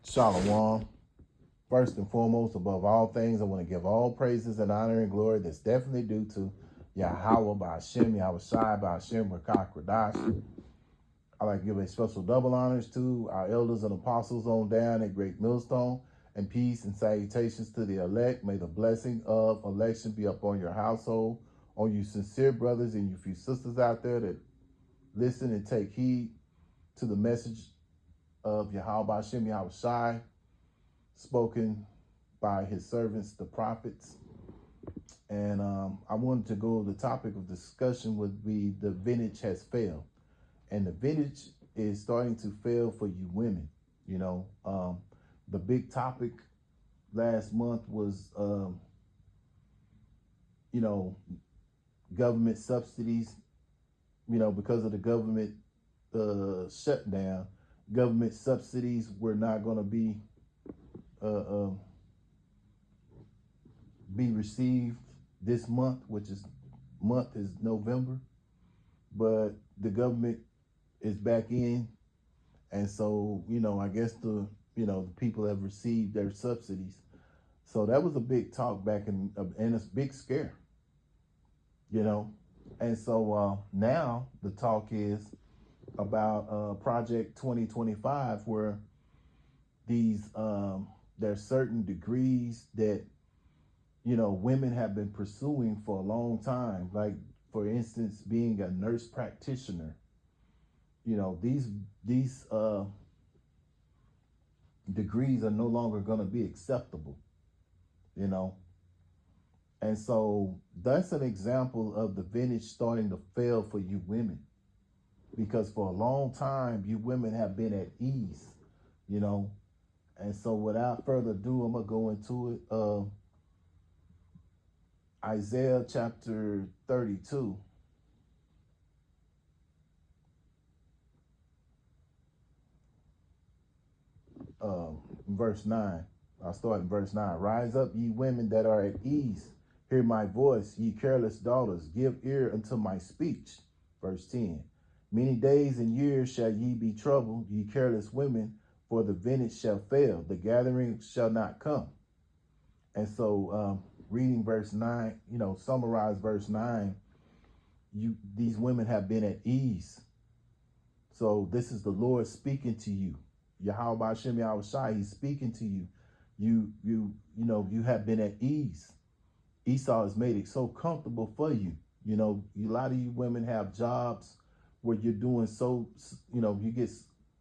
Shalom. First and foremost, above all things, I want to give all praises and honor and glory that's definitely due to Yahweh by Hashem, Yahweh Shai by Hashem, Rakah Kradash. I like to give a special double honors to our elders and apostles on down at Great Millstone, and peace and salutations to the elect. May the blessing of election be upon your household, on you sincere brothers and you few sisters out there that listen and take heed to the message of Yahweh by Hashem, Yahweh Shai, spoken by his servants, the prophets. And I wanted to go, the topic of discussion would be the vintage has failed. And the vintage is starting to fail for you women. You know, the big topic last month was, government subsidies, because of the government shutdown, government subsidies were not going to be received this month, which is November, but the government is back in, and so I guess the people have received their subsidies. So that was a big talk back in, and it's a big scare, and so now the talk is about Project 2025, where these there's certain degrees that women have been pursuing for a long time, like for instance being a nurse practitioner. These degrees are no longer going to be acceptable, and so that's an example of the vintage starting to fail for you women, because for a long time you women have been at ease, and so without further ado, I'm gonna go into it. Isaiah chapter 32. Verse 9. I'll start in verse 9. Rise up, ye women that are at ease. Hear my voice, ye careless daughters. Give ear unto my speech. Verse 10. Many days and years shall ye be troubled, ye careless women, for the vintage shall fail, the gathering shall not come. And so reading verse 9, summarize verse 9, these women have been at ease. So this is the Lord speaking to you. Yahweh Hashem Yahweh Shai, he's speaking to you. You have been at ease. Esau has made it so comfortable for you. A lot of you women have jobs where you're doing so, you get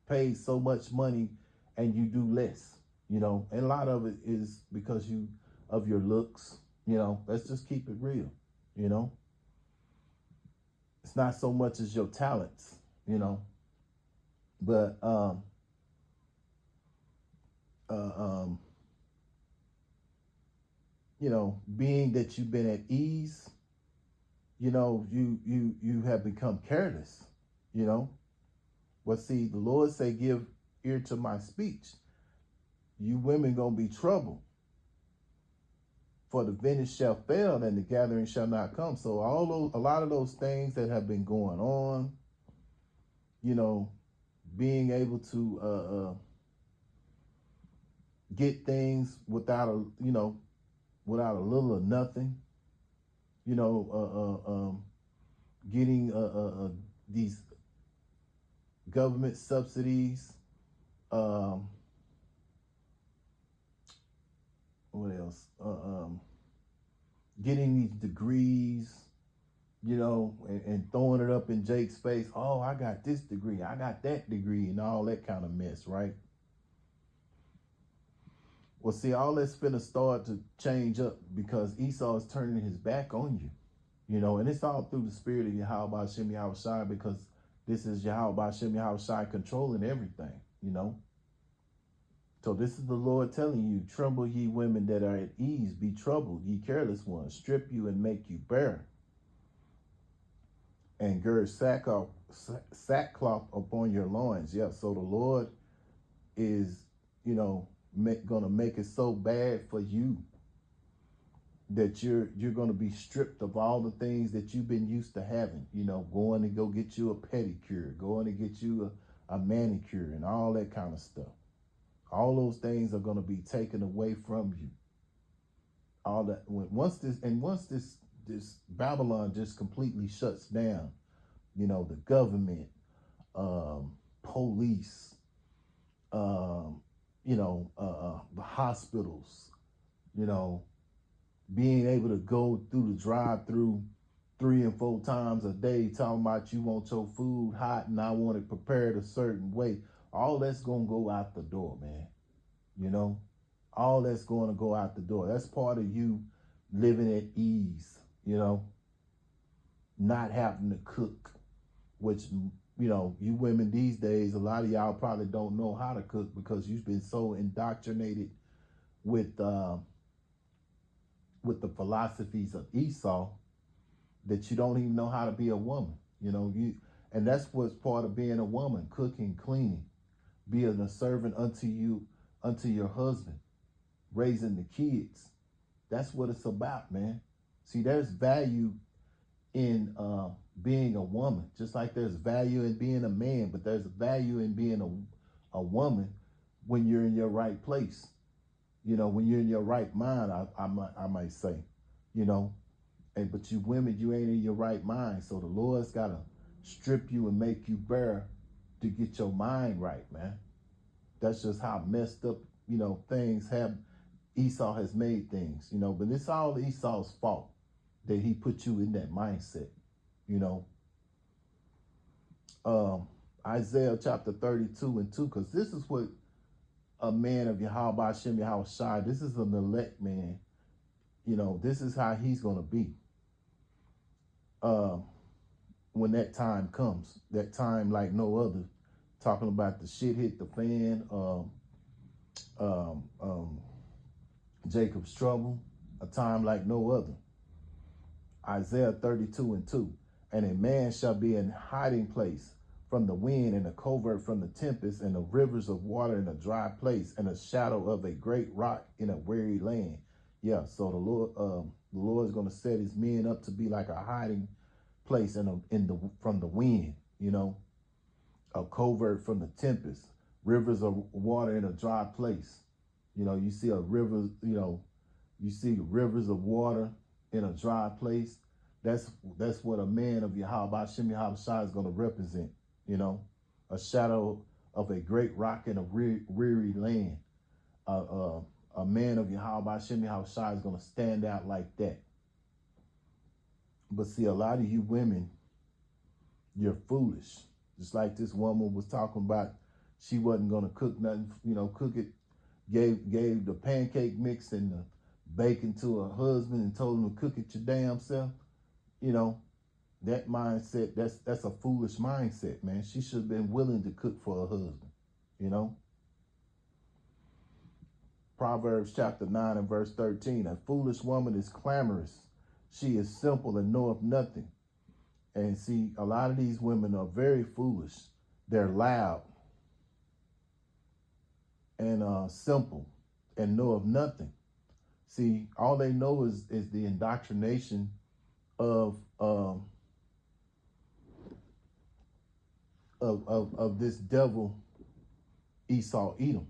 paid so much money and you do less, and a lot of it is because of your looks. Let's just keep it real. It's not so much as your talents, but being that you've been at ease, you have become careless, Well, see, the Lord say, give ear to my speech. You women gonna be troubled, for the vintage shall fail and the gathering shall not come. So a lot of those things that have been going on, being able to get things without a little or nothing, getting these government subsidies, what else? Getting these degrees, and throwing it up in Jake's face. Oh, I got this degree, I got that degree, and all that kind of mess, right? Well, see, all that's finna start to change up, because Esau is turning his back on you, and it's all through the spirit of Yahweh Hashem Yahweh Shai, because this is Yahweh Hashem Yahweh Shai controlling everything, So this is the Lord telling you, tremble ye women that are at ease, be troubled, ye careless ones, strip you and make you bare, and gird sackcloth upon your loins. Yeah, so the Lord is, gonna make it so bad for you that you're gonna be stripped of all the things that you've been used to having, going to go get you a pedicure, going to get you a manicure and all that kind of stuff. All those things are going to be taken away from you. All that once this Babylon just completely shuts down, the government, police, the hospitals, you know, being able to go through the drive-through 3 and 4 times a day, talking about you want your food hot and I want it prepared a certain way. All that's gonna go out the door, man. All that's going to go out the door. That's part of you living at ease, not having to cook, which, you women these days, a lot of y'all probably don't know how to cook because you've been so indoctrinated with the philosophies of Esau that you don't even know how to be a woman. And that's what's part of being a woman: cooking, cleaning, being a servant unto your husband, raising the kids. That's what it's about, man. See, there's value in being a woman, just like there's value in being a man, but there's value in being a woman when you're in your right place. When you're in your right mind, I might say, but you women, you ain't in your right mind. So the Lord's got to strip you and make you bare to get your mind right, man. That's just how messed up, things have. Esau has made things, but it's all Esau's fault that he put you in that mindset, Isaiah chapter 32:2, because this is what a man of Yahweh Shem Yahushai, this is an elect man, this is how he's going to be when that time comes, that time like no other, talking about the shit hit the fan, Jacob's trouble, a time like no other. Isaiah 32:2, and a man shall be in hiding place from the wind, and a covert from the tempest, and the rivers of water in a dry place, and a shadow of a great rock in a weary land. Yeah, so the Lord is going to set his men up to be like a hiding place from the wind, a covert from the tempest, rivers of water in a dry place. You see a river, you see rivers of water in a dry place. That's what a man of Yahweh Shem Yahushai is going to represent, a shadow of a great rock in a weary land. A man of Yahweh Shem Yahushai is going to stand out like that. But see, a lot of you women, you're foolish. Just like this woman was talking about, she wasn't going to cook nothing, cook it. Gave the pancake mix and the bacon to her husband and told him to cook it your damn self. That mindset, that's a foolish mindset, man. She should have been willing to cook for her husband, Proverbs chapter 9 and verse 13, a foolish woman is clamorous. She is simple and knoweth nothing. And see, a lot of these women are very foolish. They're loud and simple and know of nothing. See, all they know is the indoctrination of this devil Esau Edom.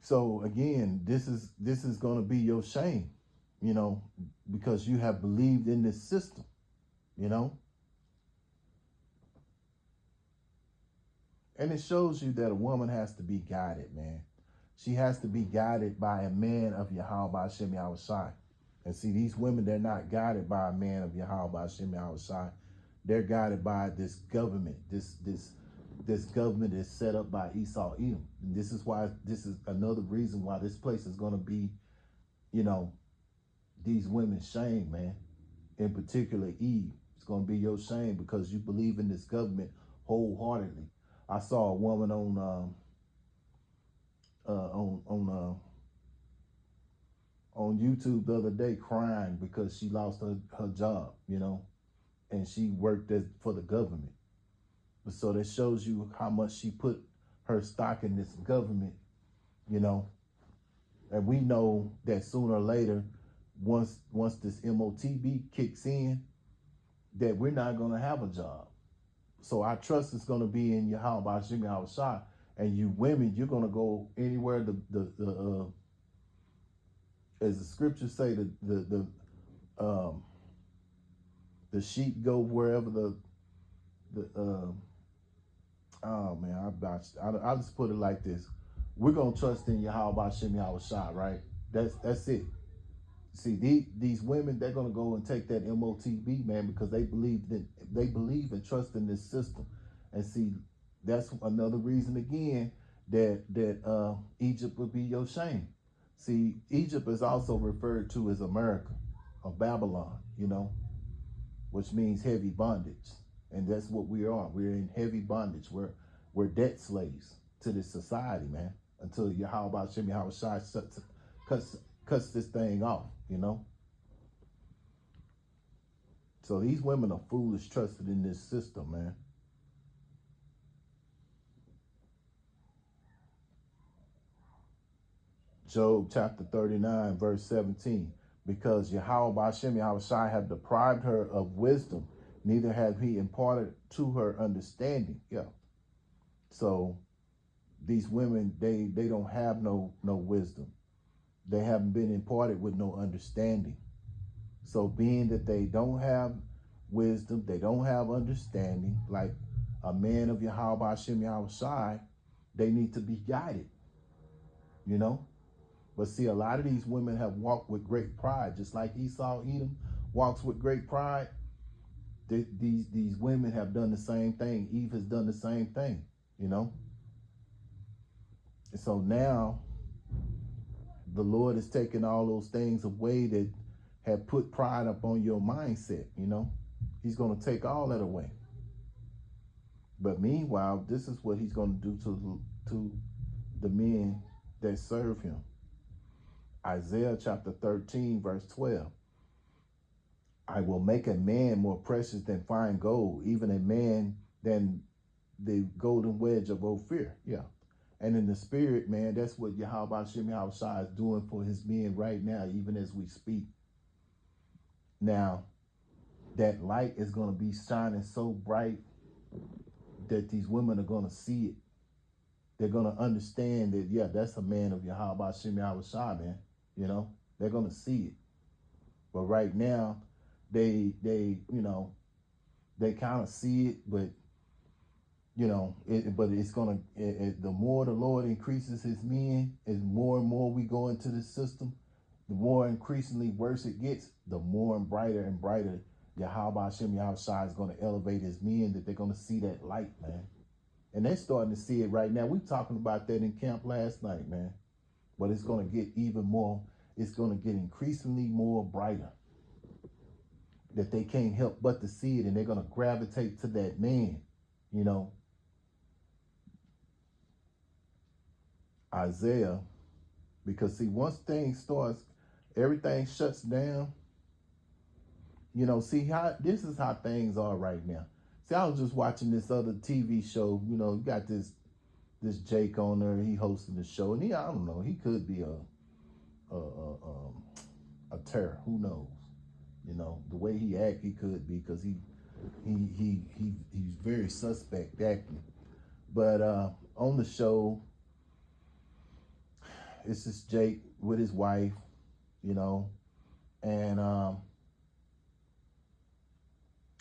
So again, this is going to be your shame, because you have believed in this system, And it shows you that a woman has to be guided, man. She has to be guided by a man of Yahweh Shem Yahushai. And see, these women, they're not guided by a man of Yahweh Shem Yahushai. They're guided by this government. This government is set up by Esau Edom. And this is another reason why this place is going to be, these women's shame, man. In particular, Eve. It's going to be your shame because you believe in this government wholeheartedly. I saw a woman on YouTube the other day crying because she lost her job, and she worked for the government. But so that shows you how much she put her stock in this government, and we know that sooner or later, once this MOTB kicks in, that we're not going to have a job. So our trust is going to be in Yahweh Hashem Yahweh Shai. And you women, you're going to go anywhere as the scriptures say, the sheep go wherever oh man, I'll just put it like this. We're going to trust in Yahweh Hashem Yahweh Shai, right? That's it. See, these women, they're going to go and take that MOTB, man, because they believe and trust in this system. And see, that's another reason again that Egypt would be your shame. See, Egypt is also referred to as America or Babylon, which means heavy bondage. And that's what we are. We're in heavy bondage. We're debt slaves to this society, man, until Yahweh Hashem Yahweh Shai cuts this thing off, So these women are foolish, trusted in this system, man. Job chapter 39, verse 17. Because Yahweh Hashem Yahweh Shai have deprived her of wisdom, neither have he imparted to her understanding. Yeah. So these women, they don't have no wisdom. They haven't been imparted with no understanding. So being that they don't have wisdom, they don't have understanding, like a man of Yahweh Hashem Yahweh Shai, they need to be guided, But see, a lot of these women have walked with great pride, just like Esau, Edom walks with great pride. These women have done the same thing. Eve has done the same thing, And so now the Lord is taking all those things away that have put pride up on your mindset, He's going to take all that away. But meanwhile, this is what he's going to do to the men that serve him. Isaiah chapter 13, verse 12. I will make a man more precious than fine gold, even a man than the golden wedge of Ophir. Yeah. And in the spirit, man, that's what Yahweh Hashem Yahweh Shai is doing for his men right now, even as we speak. Now, that light is going to be shining so bright that these women are going to see it. They're going to understand that, yeah, that's a man of Yahweh Hashem Yahweh Shai, man. They're going to see it. But right now, they kind of see it, but, but it's going to, the more the Lord increases his men, as more and more we go into this system, the more increasingly worse it gets, the more and brighter Yahweh Hashem Yahweh Shai is going to elevate his men, that they're going to see that light, man. And they're starting to see it right now. We were talking about that in camp last night, man. But it's going to get even more, it's going to get increasingly more brighter. That they can't help but to see it, and they're going to gravitate to that man, Isaiah, because see, once things starts, everything shuts down. See how this is how things are right now. See, I was just watching this other TV show. You got this Jake on there. He hosting the show, and I don't know. He could be a terror. Who knows? The way he act, he could be, because he's very suspect acting. But on the show, it's just Jake with his wife, and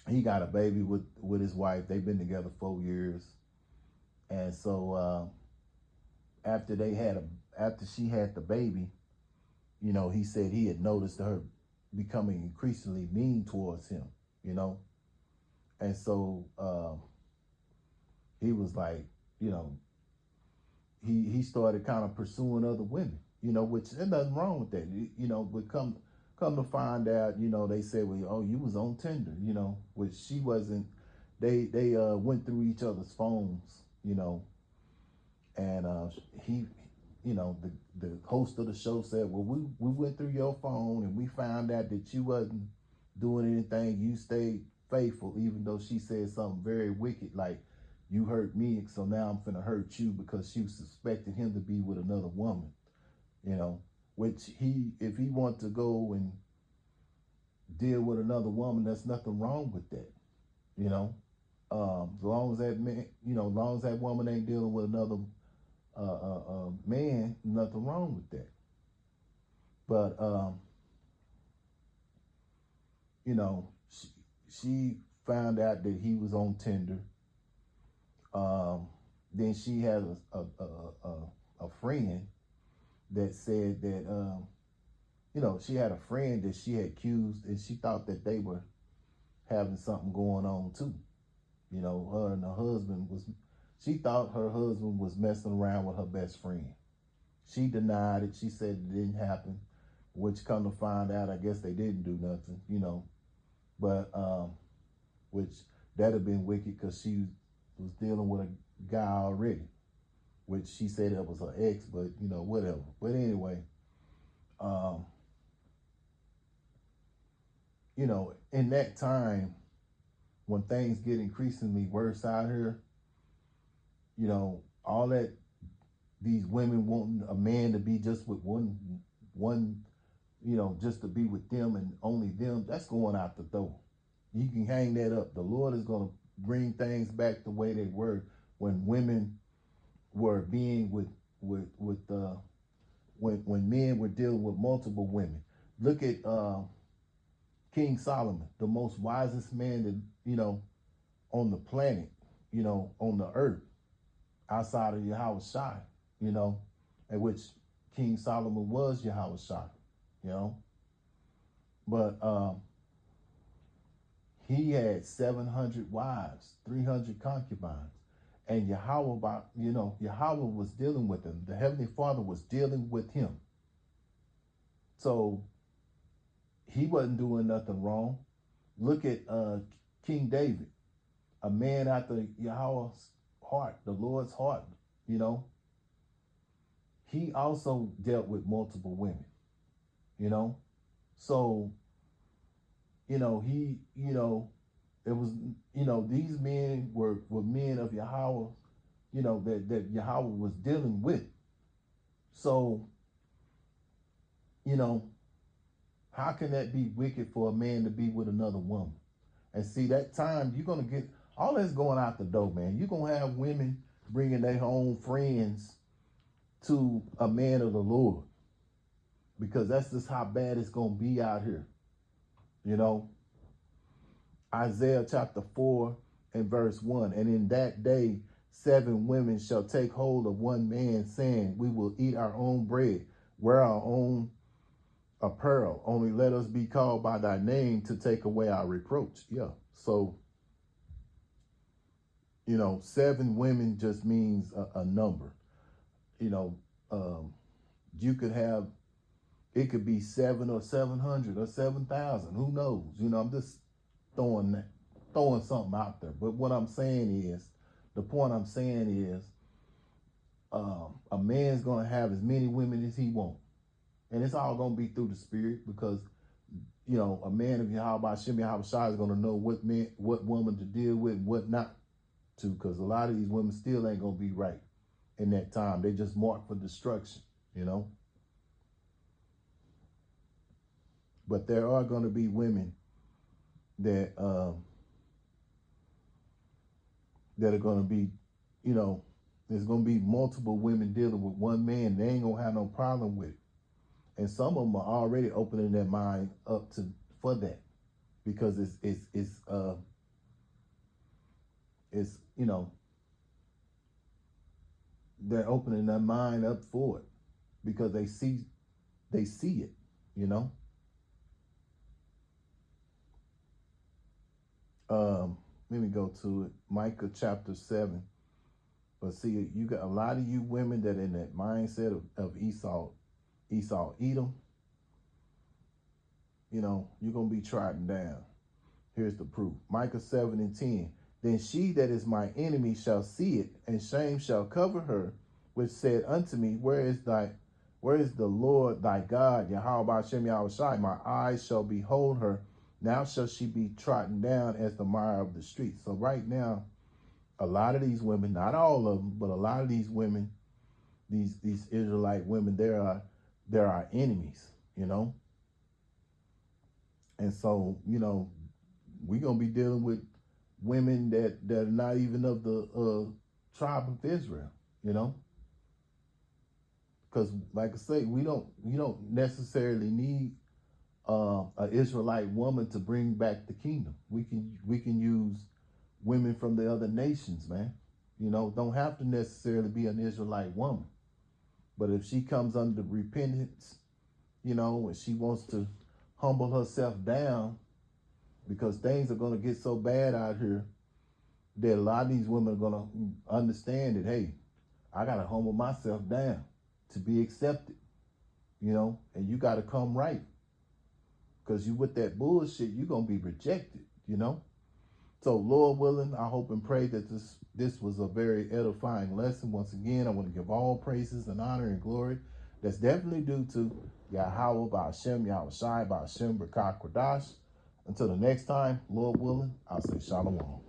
he got a baby with his wife. They've been together 4 years. And so after she had the baby, he said he had noticed her becoming increasingly mean towards him, And so he was like, he started kind of pursuing other women, which there's nothing wrong with that, but come to find out, they said, well, oh, you was on Tinder, which she wasn't. They went through each other's phones, and he, the host of the show said, well, we went through your phone and we found out that you wasn't doing anything. You stayed faithful, even though she said something very wicked, like, you hurt me, so now I'm finna hurt you, because she suspected him to be with another woman, which if he wants to go and deal with another woman, there's nothing wrong with that, As long as that man, as long as that woman ain't dealing with another man, nothing wrong with that. But she found out that he was on Tinder. Then she had a friend that said that she had a friend that she had accused, and she thought that they were having something going on too. Her and her husband she thought her husband was messing around with her best friend. She denied it. She said it didn't happen, which come to find out, I guess they didn't do nothing, but which that'd have been wicked because she was dealing with a guy already, which she said that was her ex, but whatever. But anyway, in that time, when things get increasingly worse out here, all that these women wanting a man to be just with one, just to be with them and only them, that's going out the door. You can hang that up. The Lord is going to bring things back the way they were when women were being when men were dealing with multiple women. Look at King Solomon, the most wisest man that on the planet, on the earth, outside of Yahweh Shai, at which King Solomon was Yahweh Shai, but he had 700 wives, 300 concubines, and Yahweh was dealing with him. The Heavenly Father was dealing with him. So he wasn't doing nothing wrong. Look at King David, a man after Yahweh's heart, the Lord's heart, He also dealt with multiple women, So, it was, these men were men of Yahweh, that Yahweh was dealing with. So, how can that be wicked for a man to be with another woman? And see, that time you're going to get all that's going out the door, man. You're going to have women bringing their own friends to a man of the Lord, because that's just how bad it's going to be out here. Isaiah chapter 4 and verse 1. And in that day, 7 women shall take hold of one man, saying, we will eat our own bread, wear our own apparel. Only let us be called by thy name to take away our reproach. Yeah. So, 7 women just means a number. You could have, it could be 7 or 700 or 7,000. Who knows? I'm just throwing something out there. But what I'm saying is, the point I'm saying is, a man's going to have as many women as he wants. And it's all going to be through the Spirit, because, a man of Yahweh Shem Yahweh Shai is going to know what woman to deal with and what not to, because a lot of these women still ain't going to be right in that time. They just marked for destruction, But there are going to be women that that are going to be, there's going to be multiple women dealing with one man. They ain't going to have no problem with it. And some of them are already opening their mind up for that, because it's they're opening their mind up for it, because they see it, Let me go to it. Micah chapter 7. But see, you got a lot of you women that are in that mindset of Esau, Edom. You're going to be trodden down. Here's the proof. Micah 7 and 10. Then she that is my enemy shall see it, and shame shall cover her, which said unto me, where is the Lord thy God, Yahweh Shem Yahweh Shai? My eyes shall behold her. Now shall she be trodden down as the mire of the streets. So right now, a lot of these women, not all of them, but a lot of these women, these Israelite women, there are enemies, And so, we're going to be dealing with women that are not even of the tribe of Israel, you know? Because like I say, we don't necessarily need an Israelite woman to bring back the kingdom. We can use women from the other nations, man. You know, don't have to necessarily be an Israelite woman. But if she comes under repentance, you know, and she wants to humble herself down, because things are going to get so bad out here that a lot of these women are going to understand that, hey, I got to humble myself down to be accepted, you know, and you got to come right. Because you with that bullshit, you're going to be rejected, you know. So Lord willing, I hope and pray that this was a very edifying lesson. Once again, I want to give all praises and honor and glory that's definitely due to Yahweh, Ba'ashem, Yahushai, Ba'ashem, B'Kah Kodash. Until the next time, Lord willing, I'll say Shalom.